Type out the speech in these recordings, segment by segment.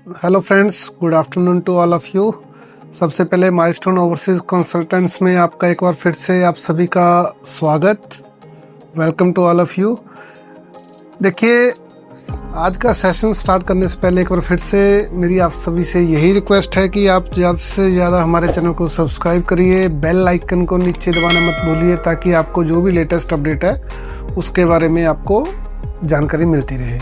Hello friends, good afternoon to all of you. सबसे पहले milestone overseas consultants में आपका एक बार फिर से आप सभी का स्वागत। Welcome to all of you. देखिए, आज का सेशन स्टार्ट करने से पहले एक बार फिर से मेरी आप सभी से यही रिक्वेस्ट है कि आप ज़्यादा से ज़्यादा हमारे चैनल को सब्सक्राइब करिए, बेल आइकन को नीचे दबाना मत भूलिए, ताकि आपको जो भी लेटेस्ट अपडेट है उसके बारे में आपको जानकारी मिलती रहे।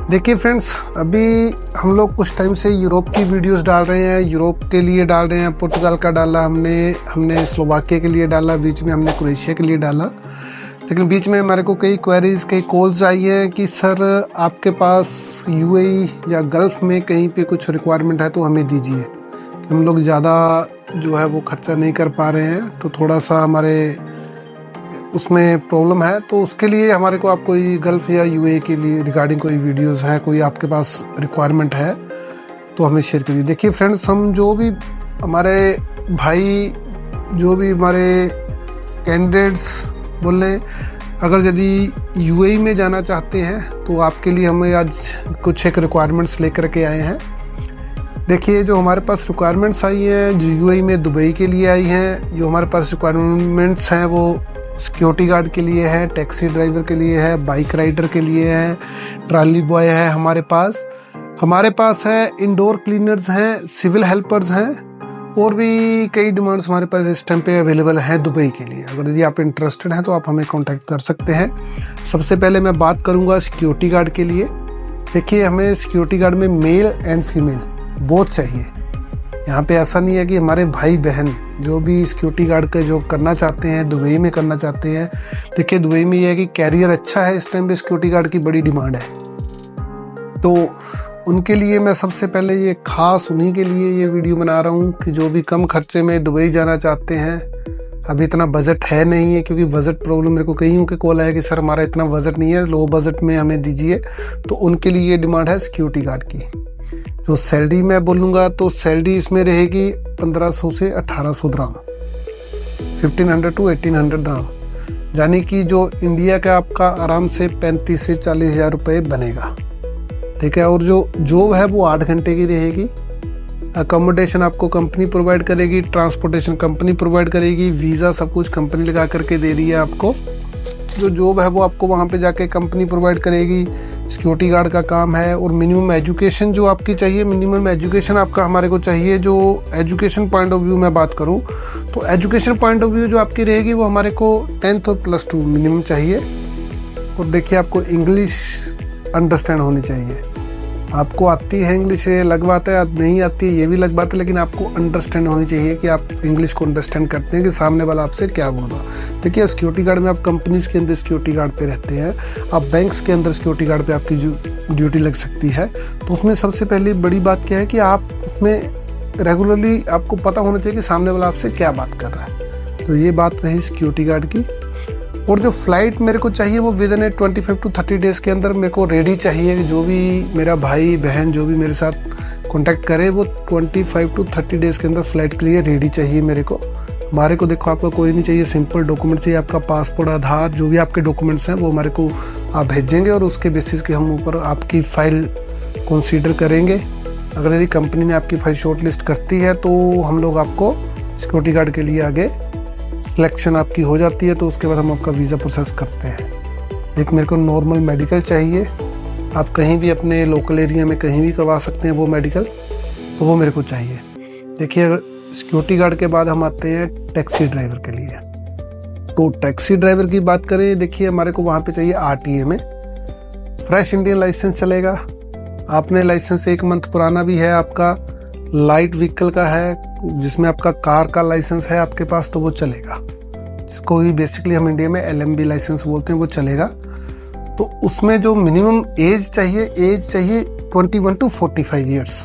देखिए फ्रेंड्स, अभी हम लोग कुछ टाइम से यूरोप की वीडियोस डाल रहे हैं, यूरोप के लिए डाल रहे हैं। पुर्तगाल का डाला हमने स्लोवाकिया के लिए डाला, बीच में हमने क्रोएशिया के लिए डाला। लेकिन बीच में हमारे को कई क्वेरीज, कई कॉल्स आई हैं कि सर आपके पास यूएई या गल्फ़ में कहीं पे कुछ रिक्वायरमेंट है तो हमें दीजिए। हम लोग ज़्यादा जो है वो खर्चा नहीं कर पा रहे हैं, तो थोड़ा सा हमारे उसमें प्रॉब्लम है। तो उसके लिए हमारे को आप कोई गल्फ़ या यूएई के लिए रिगार्डिंग कोई वीडियोस हैं, कोई आपके पास रिक्वायरमेंट है तो हमें शेयर करिए। देखिए फ्रेंड्स, हम जो भी हमारे भाई, जो भी हमारे कैंडिडेट्स बोल रहे हैं, अगर यदि यूएई में जाना चाहते हैं तो आपके लिए हमें आज कुछ एक रिक्वायरमेंट्स लेकर के आए हैं। देखिए, जो हमारे पास रिक्वायरमेंट्स आई हैं, जो यूएई में दुबई के लिए आई हैं, जो हमारे पास रिक्वायरमेंट्स हैं वो सिक्योरिटी गार्ड के लिए है, टैक्सी ड्राइवर के लिए है, बाइक राइडर के लिए है, ट्रॉली बॉय है हमारे पास है, इंडोर क्लीनर्स हैं, सिविल हेल्पर्स हैं, और भी कई डिमांड्स हमारे पास इस टाइम पे अवेलेबल हैं दुबई के लिए। अगर यदि आप इंटरेस्टेड हैं तो आप हमें कांटेक्ट कर सकते हैं। सबसे पहले मैं बात करूंगा सिक्योरिटी गार्ड के लिए। देखिए, हमें सिक्योरिटी गार्ड में मेल एंड फीमेल बोथ चाहिए। यहाँ पे ऐसा नहीं है कि हमारे भाई बहन जो भी सिक्योरिटी गार्ड का जॉब करना चाहते हैं, दुबई में करना चाहते हैं। देखिए, दुबई में ये है कि कैरियर अच्छा है, इस टाइम पे सिक्योरिटी गार्ड की बड़ी डिमांड है, तो उनके लिए मैं सबसे पहले ये खास उन्हीं के लिए ये वीडियो बना रहा हूँ कि जो भी कम खर्चे में दुबई जाना चाहते हैं। अभी इतना बजट है नहीं है, क्योंकि बजट प्रॉब्लम मेरे को कईयों के कॉल आया कि सर हमारा इतना बजट नहीं है, लो बजट में हमें दीजिए। तो उनके लिए ये डिमांड है सिक्योरिटी गार्ड की। जो सैलरी मैं बोलूँगा तो सैलरी इसमें रहेगी 1500 से 1800 दराम, 1500 to 1800 दराम, यानी कि जो इंडिया का आपका आराम से 35 से 40 हज़ार रुपये बनेगा। ठीक है। और जो जॉब है वो 8 घंटे की रहेगी। अकोमोडेशन आपको कंपनी प्रोवाइड करेगी, ट्रांसपोर्टेशन कंपनी प्रोवाइड करेगी, वीज़ा सब कुछ कंपनी लगा करके दे रही है आपको। जो जॉब है वो आपको वहाँ पे जाके कंपनी प्रोवाइड करेगी। सिक्योरिटी गार्ड का काम है। और मिनिमम एजुकेशन जो आपकी चाहिए, मिनिमम एजुकेशन आपका हमारे को चाहिए। जो एजुकेशन पॉइंट ऑफ व्यू मैं बात करूँ तो एजुकेशन पॉइंट ऑफ व्यू जो आपकी रहेगी वो हमारे को 10th और +2 मिनिमम चाहिए। और देखिए, आपको इंग्लिश अंडरस्टैंड होनी चाहिए। आपको आती है इंग्लिश, ये अलग बात है, नहीं आती है ये भी अलग बात है, लेकिन आपको अंडरस्टैंड होनी चाहिए कि आप इंग्लिश को अंडरस्टैंड करते हैं कि सामने वाला आपसे क्या बोल रहा है। देखिए, सिक्योरिटी गार्ड में आप कंपनीज के अंदर सिक्योरिटी गार्ड पे रहते हैं, आप बैंक्स के अंदर सिक्योरिटी गार्ड पे आपकी जो ड्यूटी लग सकती है। तो उसमें सबसे पहली बड़ी बात क्या है कि आप उसमें रेगुलरली आपको पता होना चाहिए कि सामने वाला आपसे क्या बात कर रहा है। तो ये बात रही सिक्योरिटी गार्ड की। और जो फ्लाइट मेरे को चाहिए वो विद इन 25 to 30 डेज़ के अंदर मेरे को रेडी चाहिए। कि जो भी मेरा भाई बहन जो भी मेरे साथ कांटेक्ट करे वो 25 to 30 डेज़ के अंदर फ्लाइट के लिए रेडी चाहिए मेरे को। हमारे को देखो, आपका कोई नहीं चाहिए, सिंपल डॉक्यूमेंट चाहिए। आपका पासपोर्ट, आधार, जो भी आपके डॉक्यूमेंट्स हैं वो हमारे को आप भेजेंगे, और उसके बेसिस के हम ऊपर आपकी फ़ाइल कंसीडर करेंगे। अगर यदि कंपनी ने आपकी फ़ाइल शॉर्ट लिस्ट करती है तो हम लोग आपको सिक्योरिटी गार्ड के लिए आगे सिलेक्शन आपकी हो जाती है, तो उसके बाद हम आपका वीज़ा प्रोसेस करते हैं। एक मेरे को नॉर्मल मेडिकल चाहिए, आप कहीं भी अपने लोकल एरिया में कहीं भी करवा सकते हैं वो मेडिकल, तो वो मेरे को चाहिए। देखिए, अगर सिक्योरिटी गार्ड के बाद हम आते हैं टैक्सी ड्राइवर के लिए। तो टैक्सी ड्राइवर की बात करें, देखिए हमारे को वहाँ पे चाहिए आरटीए में फ्रेश इंडियन लाइसेंस चलेगा। आपने लाइसेंस 1 मंथ पुराना भी है आपका, लाइट व्हीकल का है, जिसमें आपका कार का लाइसेंस है आपके पास, तो वो चलेगा। जिसको भी बेसिकली हम इंडिया में LMB लाइसेंस बोलते हैं, वो चलेगा। तो उसमें जो मिनिमम एज चाहिए 21 to 45 ईयर्स।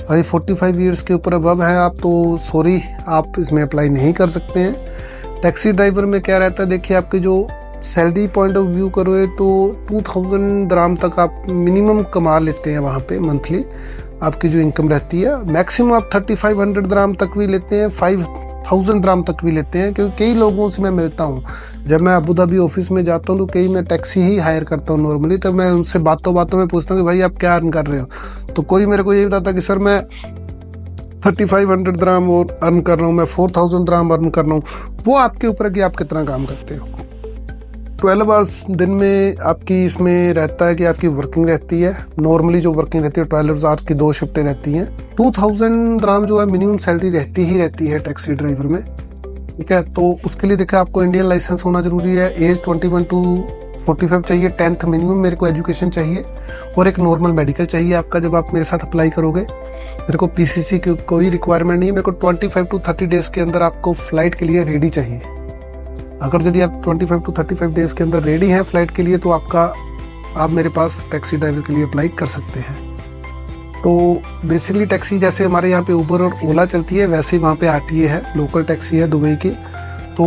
अगर 45 ईयर्स के ऊपर अबव है आप तो सॉरी, आप इसमें अप्लाई नहीं कर सकते हैं। टैक्सी ड्राइवर में क्या रहता है, देखिए आपकी जो सैलरी पॉइंट ऑफ व्यू करोगे तो 2000 दराम तक आप मिनिमम कमा लेते हैं वहाँ पे मंथली। आपकी जो इनकम रहती है मैक्सिमम आप 3500 दराम तक भी लेते हैं, 1000 dirham तक भी लेते हैं, क्योंकि कई लोगों से मैं मिलता हूँ। जब मैं अबू धाबी ऑफिस में जाता हूँ तो कई मैं टैक्सी ही हायर करता हूँ नॉर्मली, तो मैं उनसे बातों बातों में पूछता हूँ कि भाई आप क्या अर्न कर रहे हो, तो कोई मेरे को ये बताता कि सर मैं 3500 dirham अर्न कर रहा हूँ, मैं 4000 dirham अर्न कर रहा हूँ। वो आपके ऊपर है कि आप कितना काम करते हो। 12 आवर्स दिन में आपकी इसमें रहता है कि आपकी वर्किंग रहती है, नॉर्मली जो वर्किंग रहती है 12 आवर्स की 2 शिफ्टें रहती हैं। 2000 dirham जो है मिनिमम सैलरी रहती है टैक्सी ड्राइवर में, ठीक है। तो उसके लिए देखा आपको इंडियन लाइसेंस होना जरूरी है, एज 21 to 45 चाहिए, 10th मिनिमम मेरे को एजुकेशन चाहिए, और एक नॉर्मल मेडिकल चाहिए आपका जब आप मेरे साथ अप्लाई करोगे। मेरे को पीसीसी की कोई रिक्वायरमेंट नहीं है, मेरे को 25 to 30 डेज के अंदर आपको फ्लाइट के लिए रेडी चाहिए। अगर यदि आप 25 to 35 डेज के अंदर रेडी हैं फ्लाइट के लिए, तो आप मेरे पास टैक्सी ड्राइवर के लिए अप्लाई कर सकते हैं। तो बेसिकली टैक्सी जैसे हमारे यहाँ पे उबर और ओला चलती है, वैसे ही वहाँ पे आरटीए है, लोकल टैक्सी है दुबई की। तो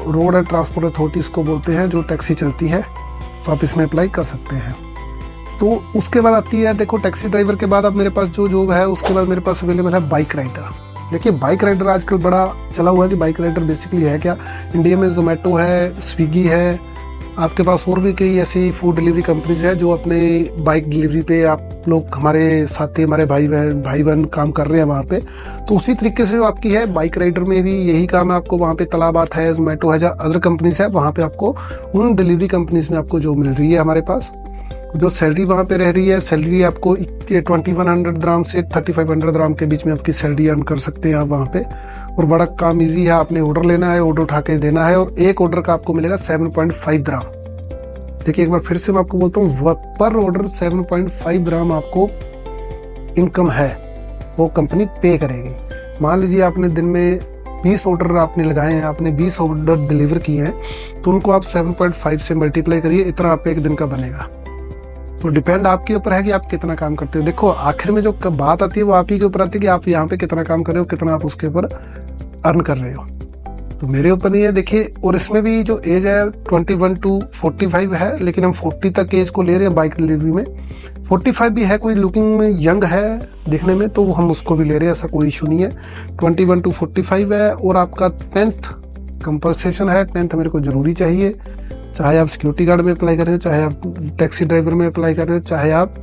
रोड एंड ट्रांसपोर्ट अथॉरिटी इसको बोलते हैं जो टैक्सी चलती है, तो आप इसमें अप्लाई कर सकते हैं। तो उसके बाद आती है, देखो टैक्सी ड्राइवर के बाद अब मेरे पास जो जॉब है, उसके बाद मेरे पास अवेलेबल है बाइक राइडर। देखिए बाइक राइडर आजकल बड़ा चला हुआ है कि बाइक राइडर बेसिकली है क्या, इंडिया में जोमेटो है, स्विगी है, आपके पास और भी कई ऐसी फूड डिलीवरी कंपनीज है जो अपने बाइक डिलीवरी पे आप लोग हमारे साथी हमारे भाई बहन काम कर रहे हैं वहाँ पे। तो उसी तरीके से जो आपकी है बाइक राइडर में भी यही काम है, आपको वहाँ पे तलाबात है, जोमेटो है, जो अदर कंपनीज है वहाँ पे आपको उन डिलीवरी कंपनीज में आपको जॉब मिल रही है। हमारे पास जो सैलरी वहाँ पे रह रही है, सैलरी आपको 2100 dirham से 3500 dirham के बीच में आपकी सैलरी अर्न कर सकते हैं आप वहाँ पे। और बड़ा काम इजी है, आपने ऑर्डर लेना है, ऑर्डर उठा के देना है, और एक ऑर्डर का आपको मिलेगा 7.5 dirham। देखिए एक बार फिर से मैं आपको बोलता हूँ, पर ऑर्डर 7.5 dirham आपको इनकम है, वो कंपनी पे करेगी। मान लीजिए आपने दिन में 20 ऑर्डर आपने लगाए हैं, आपने 20 ऑर्डर डिलीवर किए हैं, तो उनको आप 7.5 से मल्टीप्लाई करिए, इतना आपका एक दिन का बनेगा। तो डिपेंड आपके ऊपर है कि आप कितना काम करते हो। देखो आखिर में जो बात आती है वो आप ही के ऊपर आती है कि आप यहाँ पे कितना काम कर रहे हो, कितना आप उसके ऊपर अर्न कर रहे हो। तो मेरे ऊपर नहीं है देखिए। और इसमें भी जो एज है 21 to 45 है, लेकिन हम 40 तक एज को ले रहे हैं बाइक डिलीवरी में। 45 भी है, कोई लुकिंग में यंग है दिखने में, तो हम उसको भी ले रहे हैं, ऐसा कोई इशू नहीं है। 21 to 45 है, और आपका 10th कंपल्सेशन है, 10th मेरे को जरूरी चाहिए। चाहे आप सिक्योरिटी गार्ड में अप्लाई कर रहे हो, चाहे आप टैक्सी ड्राइवर में अप्लाई कर रहे हो, चाहे आप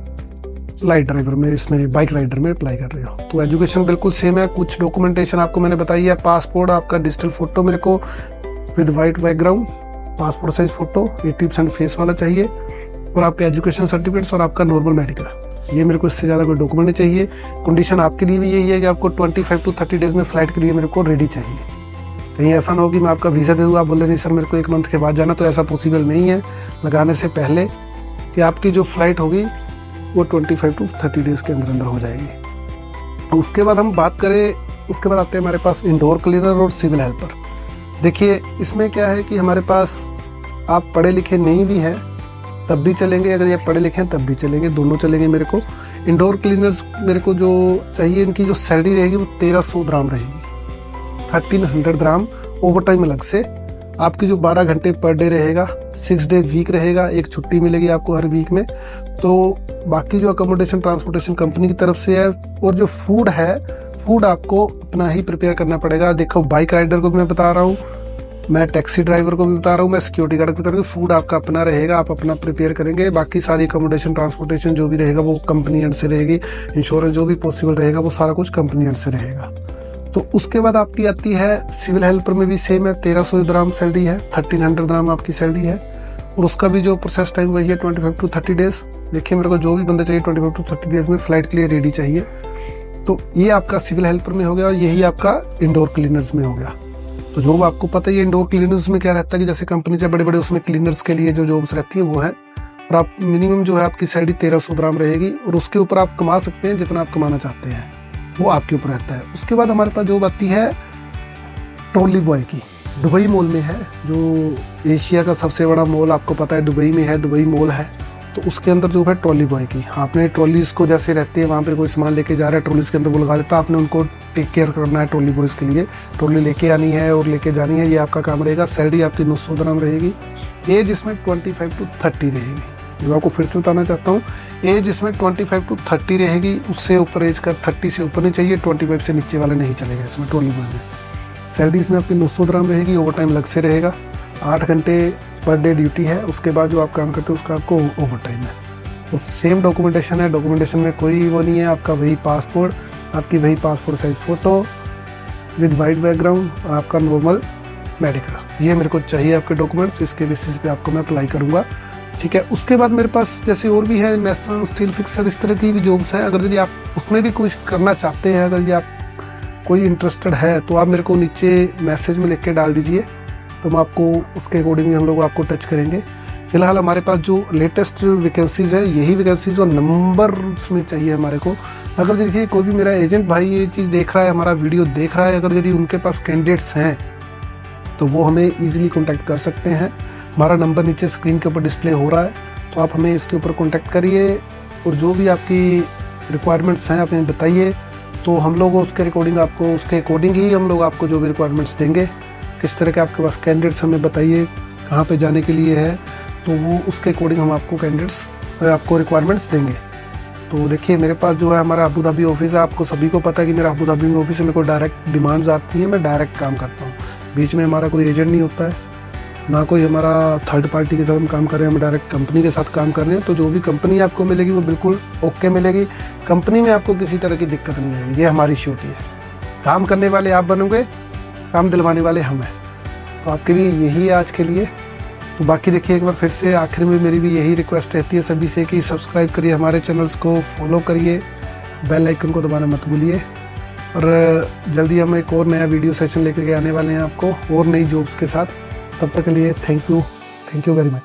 फ्लाइट ड्राइवर में, इसमें बाइक राइडर में अप्लाई कर रहे हो। तो एजुकेशन बिल्कुल सेम है। कुछ डॉक्यूमेंटेशन आपको मैंने बताई है, पासपोर्ट, आपका डिजिटल फोटो मेरे को with white background, passport size photo 80% face वाला चाहिए, और आपके एजुकेशन सर्टिफिकेट्स और आपका नॉर्मल मेडिकल। ये मेरे को इससे ज़्यादा कोई डॉक्यूमेंट नहीं चाहिए। कंडीशन आपके लिए भी यही है कि आपको 25 to 30 डेज में फ्लाइट के लिए मेरे को रेडी चाहिए। कहीं ऐसा ना हो कि मैं आपका वीज़ा दे दूँ, आप बोले नहीं सर मेरे को 1 मंथ के बाद जाना, तो ऐसा पॉसिबल नहीं है लगाने से पहले, कि आपकी जो फ्लाइट होगी वो 25 to 30 डेज के अंदर हो जाएगी। उसके बाद हम बात करें, उसके बाद आते हैं हमारे पास इंडोर क्लीनर और सिविल हेल्पर। देखिए इसमें क्या है कि हमारे पास आप पढ़े लिखे नहीं भी हैं तब भी चलेंगे, अगर ये पढ़े लिखे हैं तब भी चलेंगे, दोनों चलेंगे मेरे को। इंडोर क्लीनर्स मेरे को जो चाहिए, इनकी जो सैलरी रहेगी वो 1300 dirham रहेगी, 1300 dirham ओवर टाइम अलग से। आपकी जो 12 घंटे पर डे रहेगा, 6 डे वीक रहेगा, एक छुट्टी मिलेगी आपको हर वीक में। तो बाकी जो अकोमोडेशन ट्रांसपोर्टेशन कंपनी की तरफ से है, और जो फूड है, फूड आपको अपना ही प्रिपेयर करना पड़ेगा। देखो बाइक राइडर को भी मैं बता रहा हूँ, मैं टैक्सी ड्राइवर को भी बता रहा हूँ, मैं सिक्योरिटी गार्ड को बता रहा हूँ, फूड आपका अपना रहेगा, आप अपना प्रिपेयर करेंगे। बाकी सारी अकोमोडेशन ट्रांसपोर्टेशन जो भी रहेगा वो कंपनी एंड से रहेगी, इंश्योरेंस जो भी पॉसिबल रहेगा वो सारा कुछ कंपनी एंड से रहेगा। तो उसके बाद आपकी आती है सिविल हेल्पर में भी सेम है, 1300 dirham सैलरी है, 1300 dirham आपकी सैलरी है, और उसका भी जो प्रोसेस टाइम वही है 25 to 30 डेज। देखिए मेरे को जो भी बंदा चाहिए 25 to 30 डेज में फ्लाइट के लिए रेडी चाहिए। तो ये आपका सिविल हेल्पर में हो गया, और यही आपका इंडोर क्लीनर्स में हो गया। तो जॉब आपको पता ही है इंडोर क्लीनर्स में क्या रहता है कि जैसे कंपनी से बड़े बड़े उसमें क्लीनर्स के लिए जो जॉब्स रहती है वो है, और आप मिनिमम जो है आपकी सैलरी 1300 dirham रहेगी, और उसके ऊपर आप कमा सकते हैं जितना आप कमाना चाहते हैं, वो आपके ऊपर रहता है। उसके बाद हमारे पास जॉब आती है ट्रॉली बॉय की, दुबई मॉल में है, जो एशिया का सबसे बड़ा मॉल आपको पता है दुबई में है, दुबई मॉल है। तो उसके अंदर जो है ट्रॉली बॉय की, आपने ट्रॉलीज को जैसे रहती है वहाँ पे कोई सामान लेके जा रहा है, ट्रॉलीज के अंदर वो लगा देता है, आपने उनको टेक केयर करना है। ट्रॉली बॉयज़ के लिए ट्रॉली लेके आनी है और लेके जानी है, ये आपका काम रहेगा। सैलरी आपकी 900 dirham रहेगी। एज इसमें 25 to 30 रहेगी। जो आपको फिर से बताना चाहता हूँ, एज इसमें 25 to 30 रहेगी, उससे ऊपर एज का 30 से ऊपर नहीं चाहिए, 25 से नीचे वाला नहीं चलेगा इसमें ट्रॉली बॉय में। सैलरी इसमें आपकी 900 दिरहम रहेगी, ओवर टाइम अलग से रहेगा। 8 घंटे पर डे ड्यूटी है, उसके बाद जो आप काम करते हो उसका आपको ओवर टाइम है। तो सेम डॉक्यूमेंटेशन है, डॉक्यूमेंटेशन में कोई वो नहीं है, आपका वही पासपोर्ट, आपकी वही passport size photo with white background और आपका नॉर्मल मेडिकल, ये मेरे को चाहिए आपके डॉक्यूमेंट्स। इसके बेसिस पे आपको मैं अप्लाई करूँगा, ठीक है। उसके बाद मेरे पास जैसे और भी है, मैसन, स्टील फिक्सर, इस तरह की भी जॉब्स हैं। अगर यदि आप उसमें भी कुछ करना चाहते हैं, अगर यदि आप कोई इंटरेस्टेड है तो आप मेरे को नीचे मैसेज में लिख के डाल दीजिए, तो मैं आपको उसके अकॉर्डिंग हम लोग आपको टच करेंगे। फिलहाल हमारे पास जो लेटेस्ट वैकेंसीज़ है, यही वैकेंसीज और नंबर में चाहिए हमारे को। अगर देखिए कोई भी मेरा एजेंट भाई ये चीज़ देख रहा है, हमारा वीडियो देख रहा है, अगर यदि उनके पास कैंडिडेट्स हैं तो वो हमें ईजिली कॉन्टैक्ट कर सकते हैं। हमारा नंबर नीचे स्क्रीन के ऊपर डिस्प्ले हो रहा है, तो आप हमें इसके ऊपर कॉन्टैक्ट करिए और जो भी आपकी रिक्वायरमेंट्स हैं आप हमें बताइए, तो हम लोग उसके अकॉर्डिंग ही हम लोग आपको जो भी रिक्वायरमेंट्स देंगे। किस तरह के आपके पास कैंडिडेट्स हमें बताइए, कहाँ पे जाने के लिए है, तो वो उसके अकॉर्डिंग हम आपको आपको रिक्वायरमेंट्स देंगे। तो देखिए मेरे पास जो है हमारा अबू धाबी ऑफिस है, आपको सभी को पता है कि मेरा अबू धाबी में ऑफिस है, मेरे को डायरेक्ट डिमांड्स आती हैं, मैं डायरेक्ट काम करता हूँ। बीच में हमारा कोई एजेंट नहीं होता है, ना कोई हमारा थर्ड पार्टी के साथ हम काम कर रहे हैं, हम डायरेक्ट कंपनी के साथ काम कर रहे हैं। तो जो भी कंपनी आपको मिलेगी वो बिल्कुल ओके मिलेगी, कंपनी में आपको किसी तरह की दिक्कत नहीं आएगी, ये हमारी श्योरिटी है। काम करने वाले आप बनोगे, काम दिलवाने वाले हम हैं। तो आपके लिए यही है आज के लिए। तो बाकी देखिए एक बार फिर से आखिर में मेरी भी यही रिक्वेस्ट रहती है सभी से कि सब्सक्राइब करिए हमारे चैनल्स को, फॉलो करिए, बेल आइकन को दबाना मत भूलिए। और जल्दी हम एक और नया वीडियो सेशन लेकर के आने वाले हैं आपको और नई जॉब्स के साथ। तब तक के लिए थैंक यू वेरी मच।